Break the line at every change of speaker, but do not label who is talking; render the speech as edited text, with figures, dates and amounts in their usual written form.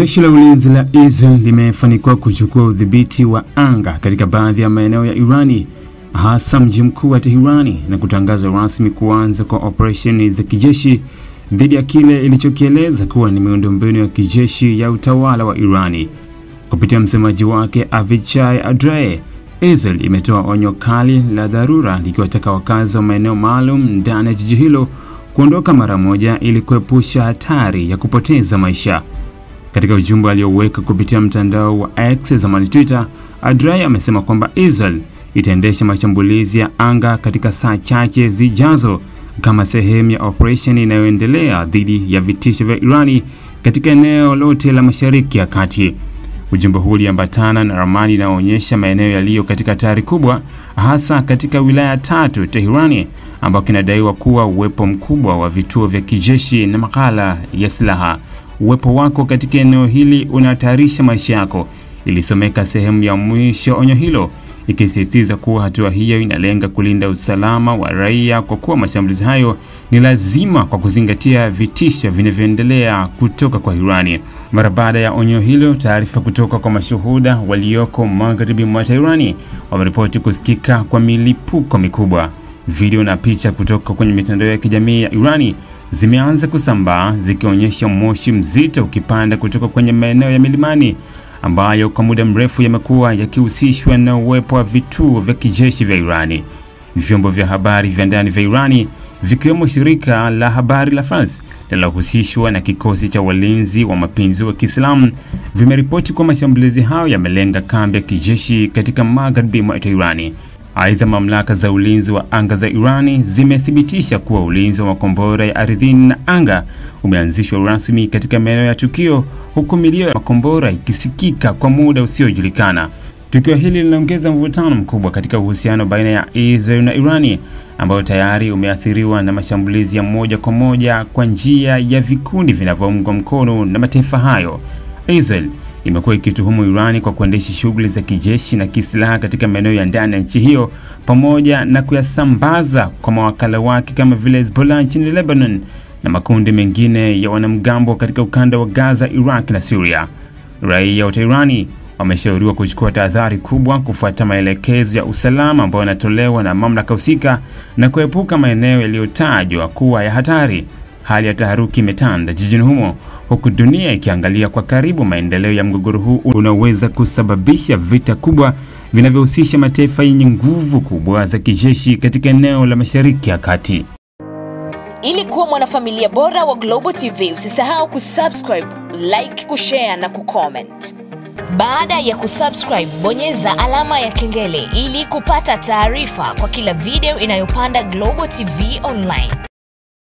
Jeshi la ulinzi la Israel limefanikiwa kuchukua udhibiti wa anga katika baadhi ya maeneo ya Irani, hasa mji mkuu wa Tehran, na kutangaza rasmi kuanza kwa operesheni za kijeshi dhidi ya kile ilichokieleza kuwa ni miundombinu ya kijeshi ya utawala wa Irani. Kupitia msemaji wake Avichai Adre, Israel imetoa onyo kali la dharura likiwataka wakazi wa maeneo maalum ndani ya jiji hilo kuondoka mara moja ili kuepusha hatari ya kupoteza maisha. Katika ujumbe alioweka kupitia mtandao wa X zamani Twitter, Adrai amesema kwamba Israel itaendesha mashambulizi ya anga katika saa chache zijazo kama sehemu ya operation inayoendelea dhidi ya vitisho vya Irani katika eneo lote la Mashariki ya Kati. Ujumbe huu uliambatana na ramani inayoonyesha maeneo yaliyo katika hatari kubwa, hasa katika wilaya 3 Tehran, ambako kinadaiwa kuwa uwepo mkubwa wa vituo vya kijeshi na maghala ya silaha. Uwepo wako katika eneo hili unahatarisha maisha yako, ilisomeka sehemu ya mwisho onyo hilo, ikisisitiza kuwa hatua hiyo inalenga kulinda usalama wa raia kwa kuwa mashambulizi hayo ni lazima kwa kuzingatia vitisho vinavyoendelea kutoka kwa Irani. Mara baada ya onyo hilo, taarifa kutoka kwa mashuhuda walioko magharibi mwa Tehran wameripoti kusikika kwa milipuko mikubwa. Video na picha kutoka kwenye mitandao ya kijamii ya Irani zimeanza kusambaa zikionyesha moshi mzito ukipanda kutoka kwenye maeneo ya milimani ambayo kwa muda mrefu yamekuwa yakihusishwa na uwepo wa vituo vya kijeshi vya Irani. Vyombo vya habari vya ndani vya Irani, vikiwemo shirika la habari la France linalohusishwa na kikosi cha walinzi wa mapinduzi wa Kiislamu, vimeripoti kwa mashambulizi hayo yamelenga kambi ya kijeshi katika magharibi mwa Irani. Aidha, mamlaka za ulinzi wa anga za Irani zimethibitisha kuwa ulinzi wa makombora ya ardhini na anga umeanzishwa rasmi katika maeneo ya tukio, huku milio ya makombora ikisikika kwa muda usiojulikana. Tukio hili linaongeza mvutano mkubwa katika uhusiano baina ya Israel na Irani, ambao tayari umeathiriwa na mashambulizi ya moja kwa moja kwa njia ya vikundi vinavyoungwa mkono na mataifa hayo. Israel imekuwa ikituhumu Irani kwa kuendesha shughuli za kijeshi na kisilaha katika maeneo ya ndani ya nchi hiyo, pamoja na kuyasambaza kwa mawakala wake kama vile Hezbollah nchini Lebanon na makundi mengine ya wanamgambo katika ukanda wa Gaza, Iraq na Syria. Raia wa Tehran wameshauriwa kuchukua tahadhari kubwa kufuata maelekezo ya usalama ambayo yanatolewa na mamlaka husika na kuepuka maeneo yaliyotajwa kuwa ya hatari. Hali ya taharuki imetanda jijini humo, huku dunia ikiangalia kwa karibu maendeleo ya mgogoro huu unaweza kusababisha vita kubwa vinavyohusisha mataifa yenye nguvu kubwa za kijeshi katika eneo la Mashariki ya Kati.
Ili kuwa mwanafamilia bora wa Global TV, usisahau kusubscribe, like, kushare na kucomment. Baada ya kusubscribe, bonyeza alama ya kengele ili kupata taarifa kwa kila video inayopanda Global TV Online.